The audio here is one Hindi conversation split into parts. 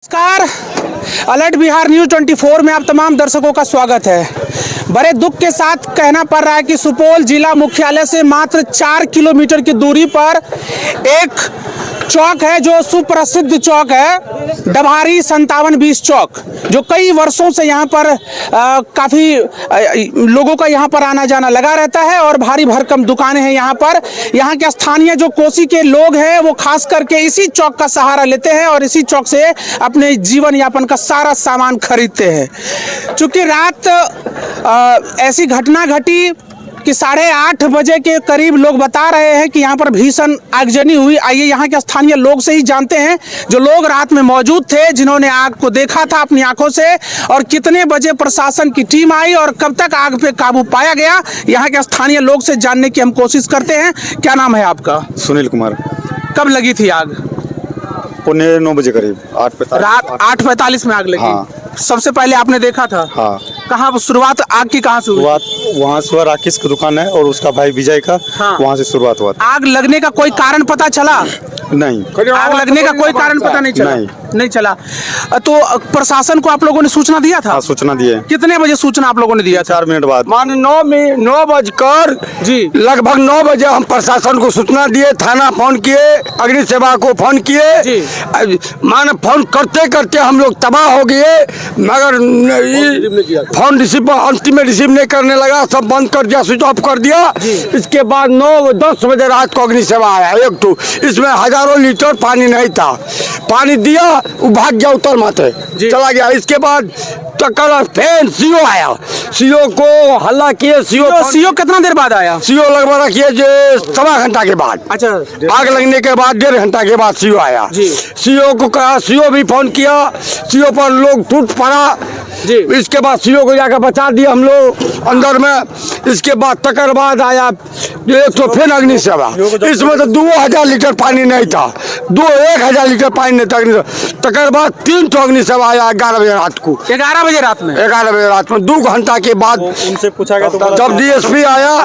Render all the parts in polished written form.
नमस्कार, अलर्ट बिहार न्यूज 24 में आप तमाम दर्शकों का स्वागत है। बड़े दुख के साथ कहना पड़ रहा है कि सुपौल जिला मुख्यालय से मात्र 4 किलोमीटर की दूरी पर एक चौक है जो सुप्रसिद्ध चौक है, डभारी 5720 चौक, जो कई वर्षों से यहाँ पर काफ़ी लोगों का यहाँ पर आना जाना लगा रहता है और भारी भरकम दुकानें हैं यहाँ पर। यहाँ के स्थानीय जो कोसी के लोग हैं वो खास करके इसी चौक का सहारा लेते हैं और इसी चौक से अपने जीवन यापन का सारा सामान खरीदते हैं। चूँकि रात ऐसी घटना घटी कि 8:30 बजे के करीब लोग बता रहे हैं कि यहाँ पर भीषण आगजनी हुई। आइए यहाँ के स्थानीय लोग से ही जानते हैं, जो लोग रात में मौजूद थे, जिन्होंने आग को देखा था अपनी आंखों से, और कितने बजे प्रशासन की टीम आई और कब तक आग पे काबू पाया गया। यहाँ के स्थानीय लोग से जानने की हम कोशिश करते हैं। क्या नाम है आपका? सुनील कुमार। कब लगी थी आग? 9:15 बजे करीब। रात 8:45 में आग लगी। हाँ। सबसे पहले आपने देखा था? हाँ। कहाँ शुरुआत आग की कहाँ से हुई? वहाँ से राकेश की दुकान है और उसका भाई विजय का। हाँ। वहाँ से शुरुआत हुआ। आग लगने का कोई कारण पता चला? नहीं। आग लगने का कोई कारण पता नहीं चला? नहीं चला। तो प्रशासन को आप लोगों ने सूचना दिया था? हाँ, सूचना दिए। कितने बजे सूचना आप लोगों ने दिया? 4 मिनट बाद। मान 9 बजकर जी लगभग 9 बजे हम प्रशासन को सूचना दिए, थाना फोन किए, अग्नि सेवा को फोन किए। जी। मान फोन करते करते हम लोग तबाह हो गए, मगर फोन रिसीव अंतिम में रिसीव नहीं करने लगा, सब बंद कर दिया, स्विच ऑफ कर दिया। इसके बाद 9-10 बजे रात को अग्नि सेवा आया। एक तो इसमें हजारों लीटर पानी नहीं था, पानी दिया, वो भाग गया उतर माथे चला गया। इसके बाद टक्कर फिर सीओ आया, सीओ को हल्ला किए। सीओ कितना देर बाद आया? सीओ लगभग रखिए 1.25 घंटा के बाद। अच्छा, आग लगने के बाद 1.5 घंटा के बाद सीओ आया। सीओ को कहा, सीओ भी फोन किया, सीओ पर लोग टूट पड़ा जी। इसके बाद सीओ को जाकर बचा दिया हम लोग अंदर में। इसके बाद तकर बाद आया एक तो फिर अग्नि सेवा। इसमें तो 2000 लीटर पानी नहीं था, 1000 लीटर पानी नहीं था। तकर बाद 3 अग्नि सेवा आया 11 बजे रात को। 11 बजे रात में? 11 बजे रात में 2 घंटा के बाद उनसे पूछा गया तो जब डीएसपी आया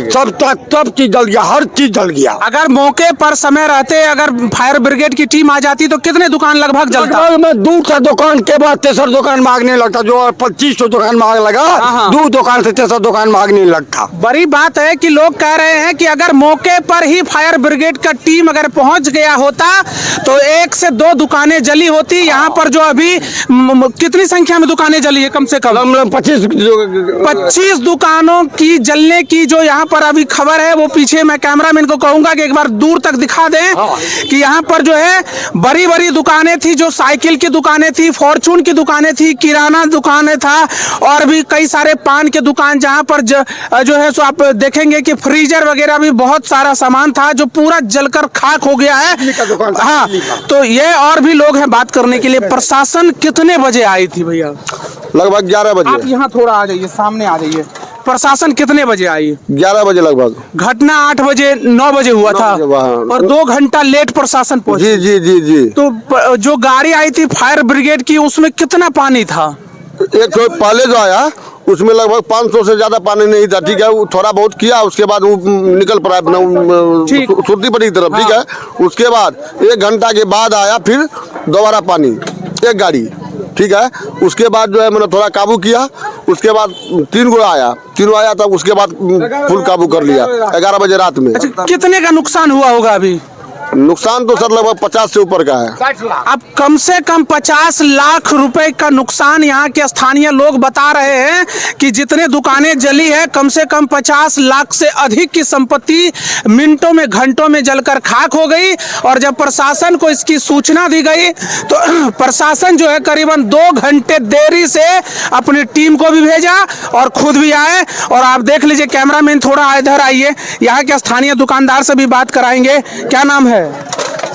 सब चीज जल गया, हर चीज जल गया। अगर मौके पर समय रहते, अगर फायर ब्रिगेड की टीम आ जाती तो कितने दुकान लगभग जलता? में 2 दुकान के बाद 3 दुकान में आग नहीं लगता। जो 25 दुकान में आग लगा, 2 दुकान से 3 दुकान में आग नहीं लगता। बड़ी बात है कि लोग कह रहे हैं कि अगर मौके पर ही फायर ब्रिगेड का टीम अगर पहुंच गया होता तो 1 से 2 दुकानें जली होती। यहाँ पर जो अभी कितनी संख्या में दुकानें जली है? कम से कम 25 दुकानों की जलने की जो यहाँ पर अभी खबर है, वो पीछे मैं कैमरामैन को कहूंगा कि एक बार दूर तक दिखा दें कि यहाँ पर जो है बड़ी बड़ी दुकानें थी, जो साइकिल की दुकानें थी, फॉर्चून की दुकानें थी, किराना दुकानें था, और भी कई सारे पान के दुकान, जहाँ पर जो है सो आप देखेंगे कि फ्रीजर वगैरह भी बहुत सारा सामान था जो पूरा जलकर खाक हो गया है। हाँ, तो ये और भी लोग हैं बात करने के लिए। प्रशासन कितने बजे आई थी भैया? लगभग 11 बजे। आप यहाँ थोड़ा आ जाइए, सामने आ जाइए। प्रशासन कितने बजे आई? 11 बजे लगभग। घटना 8 बजे 9 बजे हुआ था और 2 घंटा लेट प्रशासन पहुंची। जी। तो जो गाड़ी आई थी फायर ब्रिगेड की, उसमें कितना पानी था? एक तो पहले जो आया उसमें लगभग 500 से ज्यादा पानी नहीं था, ठीक है। वो थोड़ा बहुत किया, उसके बाद वो निकल पड़ा अपना सुरती पड़ी की तरफ, ठीक है। उसके बाद 1 घंटा के बाद आया फिर दोबारा पानी, एक गाड़ी, ठीक है। उसके बाद जो है मैंने थोड़ा काबू किया। उसके बाद 3 गो आया, तीनों आया था। उसके बाद फुल काबू कर लिया 11 बजे रात में। अच्छा, कितने का नुकसान हुआ होगा अभी? नुकसान तो सर लगभग 50 से ऊपर का है। अब कम से कम 50 लाख रुपए का नुकसान यहाँ के स्थानीय लोग बता रहे हैं कि जितने दुकानें जली है, कम से कम 50 लाख से अधिक की संपत्ति मिनटों में, घंटों में जलकर खाक हो गई। और जब प्रशासन को इसकी सूचना दी गई तो प्रशासन जो है करीबन 2 घंटे देरी से अपनी टीम को भी भेजा और खुद भी आए। और आप देख लीजिए, कैमरामैन थोड़ा इधर आइए, यहाँ के स्थानीय दुकानदार से भी बात कराएंगे। क्या नाम है?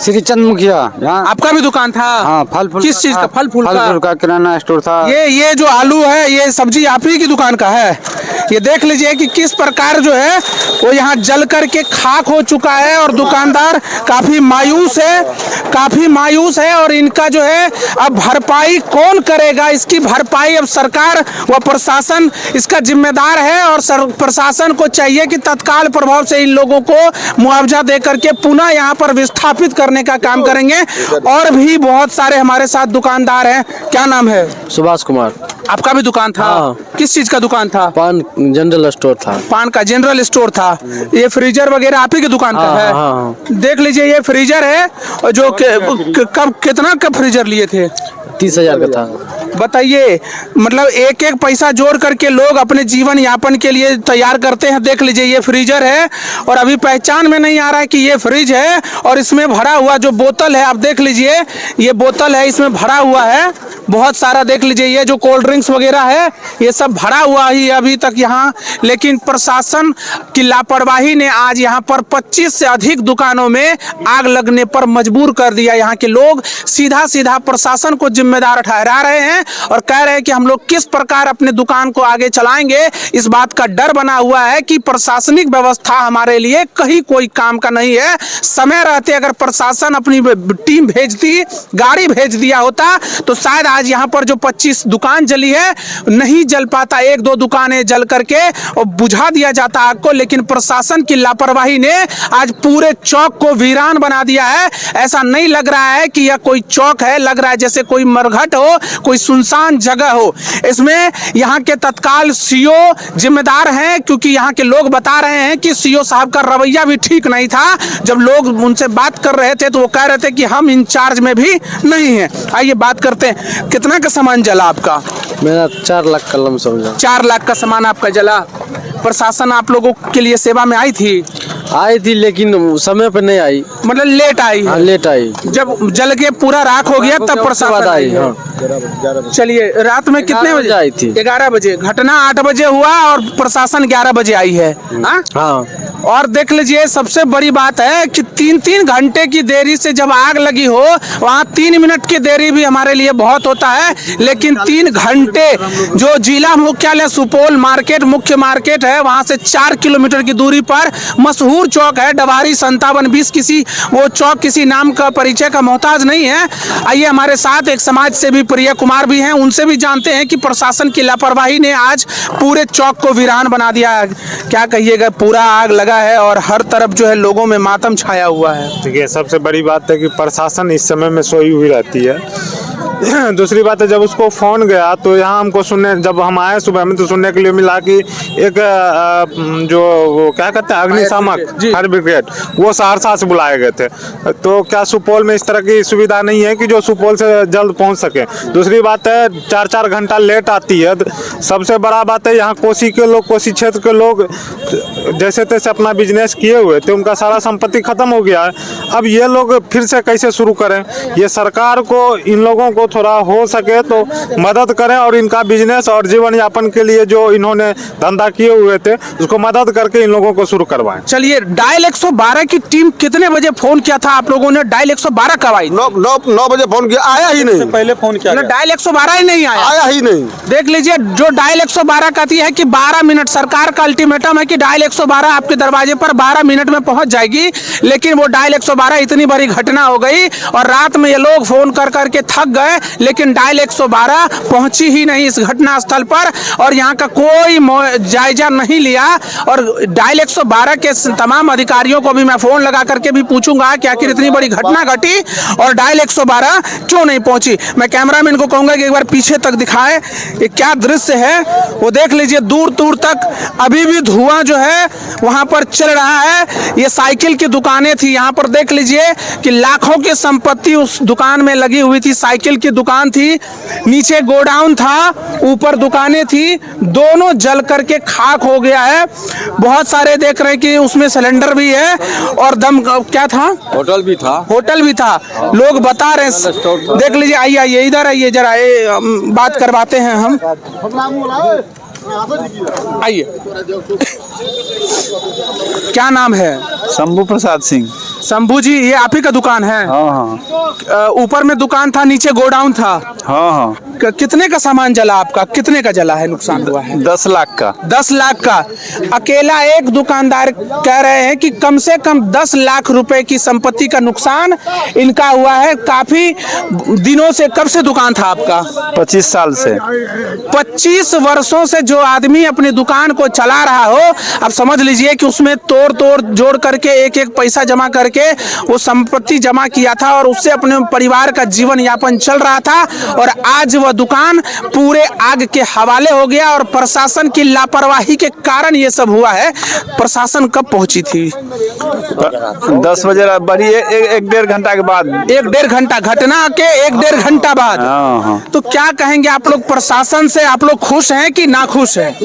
श्रीचंद मुखिया। आपका भी दुकान था? हाँ, फल फूल। किस चीज का? फल फूल का किराना स्टोर था। ये जो आलू है, ये सब्जी आप ही की दुकान का है? ये देख लीजिए कि किस प्रकार जो है वो यहाँ जल करके खाक हो चुका है और दुकानदार काफी मायूस है। और इनका जो है अब भरपाई कौन करेगा? इसकी भरपाई अब सरकार व प्रशासन इसका जिम्मेदार है। और प्रशासन को चाहिए कि तत्काल प्रभाव से इन लोगों को मुआवजा दे करके पुनः यहाँ पर विस्थापित कर करने का काम करेंगे। और भी बहुत सारे हमारे साथ दुकानदार हैं। क्या नाम है? सुभाष कुमार। आपका भी दुकान था? हाँ। किस चीज का दुकान था? पान जनरल स्टोर था। पान का जनरल स्टोर था। ये फ्रीजर वगैरह आप ही की दुकान का है? हाँ। देख लीजिए ये फ्रीजर है। और जो कब कितना का फ्रीजर लिए थे? 30,000 का था। बताइए, मतलब एक एक पैसा जोड़ करके लोग अपने जीवन यापन के लिए तैयार करते हैं। देख लीजिए ये फ्रीजर है और अभी पहचान में नहीं आ रहा है कि ये फ्रिज है। और इसमें भरा हुआ जो बोतल है, आप देख लीजिए ये बोतल है, इसमें भरा हुआ है बहुत सारा। देख लीजिए ये जो कोल्ड ड्रिंक्स वगैरह है ये सब भरा हुआ ही अभी तक यहाँ। लेकिन प्रशासन की लापरवाही ने आज यहाँ पर 25 से अधिक दुकानों में आग लगने पर मजबूर कर दिया। यहाँ के लोग सीधा सीधा प्रशासन को जिम्मेदार ठहरा रहे हैं और कह रहे हैं कि हम लोग किस प्रकार अपने दुकान को आगे चलाएंगे। इस बात का डर बना हुआ है कि प्रशासनिक व्यवस्था हमारे लिए कहीं कोई काम का नहीं है। समय रहते अगर प्रशासन अपनी टीम भेजती, गाड़ी भेज दिया होता तो शायद आज यहाँ पर जो 25 दुकान जली है नहीं जल पाता। एक दो दुकानें जल करके और बुझा दिया जाता आग को। लेकिन प्रशासन की लापरवाही ने आज पूरे चौक को वीरान बना दिया है। ऐसा नहीं लग रहा है कि यह कोई चौक है, लग रहा है जैसे कोई मरघट हो, कोई सुनसान जगह हो। इसमें यहाँ के तत्काल सीओ जिम्मेदार हैं, क्योंकि यहाँ के लोग बता रहे हैं कि सीओ साहब का रवैया भी ठीक नहीं था। जब लोग उनसे बात कर रहे थे तो वो कह रहे थे कि हम इंचार्ज में भी नहीं हैं। आइए बात करते हैं, कितना का सामान जला आपका? मेरा 4 लाख का लमसम जा। 4 लाख का सामान आपका जला। प्रशासन आप लोगों के लिए सेवा में आई थी? आई थी लेकिन समय पर नहीं आई। मतलब लेट आई हाँ, है? लेट आई। जब जल के पूरा राख हो गया तब प्रशासन आई है। हाँ। चलिए, रात में कितने 11 बजे आई थी? 11 बजे। घटना 8 बजे हुआ और प्रशासन 11 बजे आई है। हाँ? हाँ। और देख लीजिए सबसे बड़ी बात है कि 3-3 घंटे की देरी से जब आग लगी हो, वहाँ 3 मिनट की देरी भी हमारे लिए बहुत होता है। लेकिन 3 घंटे जो जिला मुख्यालय सुपौल मार्केट, मुख्य मार्केट है, वहाँ से 4 किलोमीटर की दूरी पर मशहूर चौक है डवारी 5720। किसी वो चौक किसी नाम का परिचय का मोहताज नहीं है। आइए हमारे साथ एक समाज सेवी प्रिया कुमार भी हैं, उनसे भी जानते हैं कि प्रशासन की लापरवाही ने आज पूरे चौक को वीरान बना दिया है। क्या कहिएगा, पूरा आग लगा है और हर तरफ जो है लोगों में मातम छाया हुआ है। देखिए, सबसे बड़ी बात है कि प्रशासन इस समय में सोई हुई रहती है। दूसरी बात है, जब उसको फोन गया तो यहाँ हमको सुनने, जब हम आए सुबह में तो सुनने के लिए मिला कि एक जो वो क्या कहते हैं अग्निशामक फायर ब्रिगेड, वो सहरसा से बुलाए गए थे। तो क्या सुपौल में इस तरह की सुविधा नहीं है कि जो सुपौल से जल्द पहुँच सके? दूसरी बात है 4-4 घंटा लेट आती है। सबसे बड़ा बात है यहाँ कोसी के लोग, कोसी क्षेत्र के लोग जैसे तैसे अपना बिजनेस किए हुए थे, उनका सारा संपत्ति खत्म हो गया है। अब ये लोग फिर से कैसे शुरू करें? ये सरकार को इन लोगों को थोड़ा हो सके तो मदद करें और इनका बिजनेस और जीवन यापन के लिए जो इन्होंने धंधा किए हुए थे उसको मदद करके इन लोगों को शुरू करवाएं। चलिए, डायल 112 की टीम कितने बजे फोन किया था आप लोगों ने? डायल 112 कब आई? 9 बजे फोन किया, आया ही नहीं। पहले फोन किया गया। डायल 112 ही नहीं आया ही नहीं। देख लीजिए, जो डायल 112 कहती है कि 12 मिनट, सरकार का अल्टीमेटम है कि डायल 112 आपके दरवाजे पर 12 मिनट में पहुंच जाएगी। लेकिन वो डायल 112 इतनी बड़ी घटना हो गई और रात में ये लोग फोन कर करके थक गए, लेकिन डायल 112 पहुंची ही नहीं इस घटना स्थल पर और यहाँ का कोई जायजा नहीं लिया। और डायल 112 के तमाम अधिकारियों को भी मैं फोन लगा करके भी पूछूंगा कि आखिर इतनी बड़ी घटना घटी और डायल 112 क्यों नहीं पहुंची। मैं कैमरामैन को कहूंगा कि एक बार पीछे तक दिखाएं, ये क्या दृश्य है वो देख लीजिए। दूर दूर तक अभी भी धुआं जो है वहां पर चल रहा है। ये साइकिल की दुकानें थी, यहाँ पर देख लीजिए कि लाखों की संपत्ति उस दुकान में लगी हुई थी। साइकिल की दुकान थी, नीचे गोडाउन था, ऊपर दुकानें थी, दोनों जल करके खाक हो गया है। बहुत सारे देख रहे हैं कि उसमें सिलेंडर भी है और दम क्या था, होटल भी था। होटल भी था, लोग बता रहे हैं। देख लीजिए, आइए आइए इधर आइए जरा, बात करवाते हैं हम। आइए, क्या नाम है? शंभू प्रसाद सिंह। शंभू जी, ये आप ही का दुकान है? हाँ। ऊपर में दुकान था, नीचे गोडाउन था। हाँ। कितने का सामान जला आपका? कितने का जला है, नुकसान हुआ है? 10 लाख का। 10 लाख का। अकेला एक दुकानदार कह रहे हैं कि कम से कम 10 लाख रुपए की संपत्ति का नुकसान इनका हुआ है। काफी दिनों से, कब से दुकान था आपका? 25 साल से। 25 वर्षों से जो आदमी अपनी दुकान को चला रहा हो, अब समझ लीजिए कि उसमें तोड़ जोड़ करके एक एक पैसा जमा करके करके वो संपत्ति जमा किया था और उससे अपने परिवार का जीवन यापन चल रहा था, और आज वह दुकान पूरे आग के हवाले हो गया। और प्रशासन की लापरवाही के कारण ये सब हुआ है। प्रशासन कब पहुंची थी? 10 बजे बड़ी एक डेढ़ घंटा के बाद। 1-1.5 घंटा, घटना के 1-1.5 घंटा बाद। हाँ। तो क्या कहेंगे आप लोग प्रशासन से? आप लोग खुश हैं कि नाखुश हैं?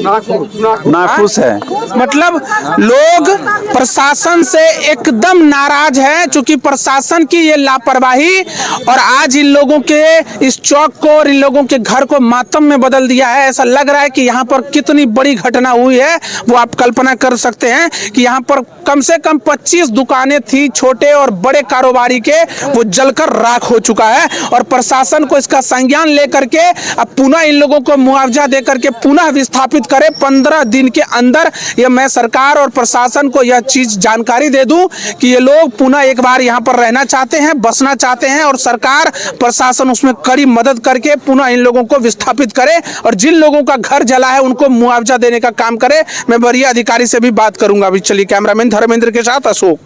नाखुश है। मतलब लोग प्रशासन से एकदम नाराज है, चूंकि प्रशासन की ये लापरवाही और आज इन लोगों के इस चौक को और इन लोगों के घर को मातम में बदल दिया है। ऐसा लग रहा है कि यहाँ पर कितनी बड़ी घटना हुई है वो आप कल्पना कर सकते हैं कि यहाँ पर कम से कम 25 दुकानें थी, छोटे और बड़े कारोबारी के, वो जलकर राख हो चुका है। और प्रशासन को इसका संज्ञान लेकर के अब पुनः इन लोगों को मुआवजा देकर के पुनः विस्थापित करे 15 दिन के अंदर। ये मैं सरकार और प्रशासन को यह चीज जानकारी दे दूं कि ये लोग पुनः एक बार यहाँ पर रहना चाहते हैं, बसना चाहते हैं, और सरकार प्रशासन उसमें कड़ी मदद करके पुनः इन लोगों को विस्थापित करे और जिन लोगों का घर जला है उनको मुआवजा देने का काम करे। मैं वरीय अधिकारी से भी बात करूंगा। अभी चलिए कैमरामैन धर्मेंद्र के साथ अशोक।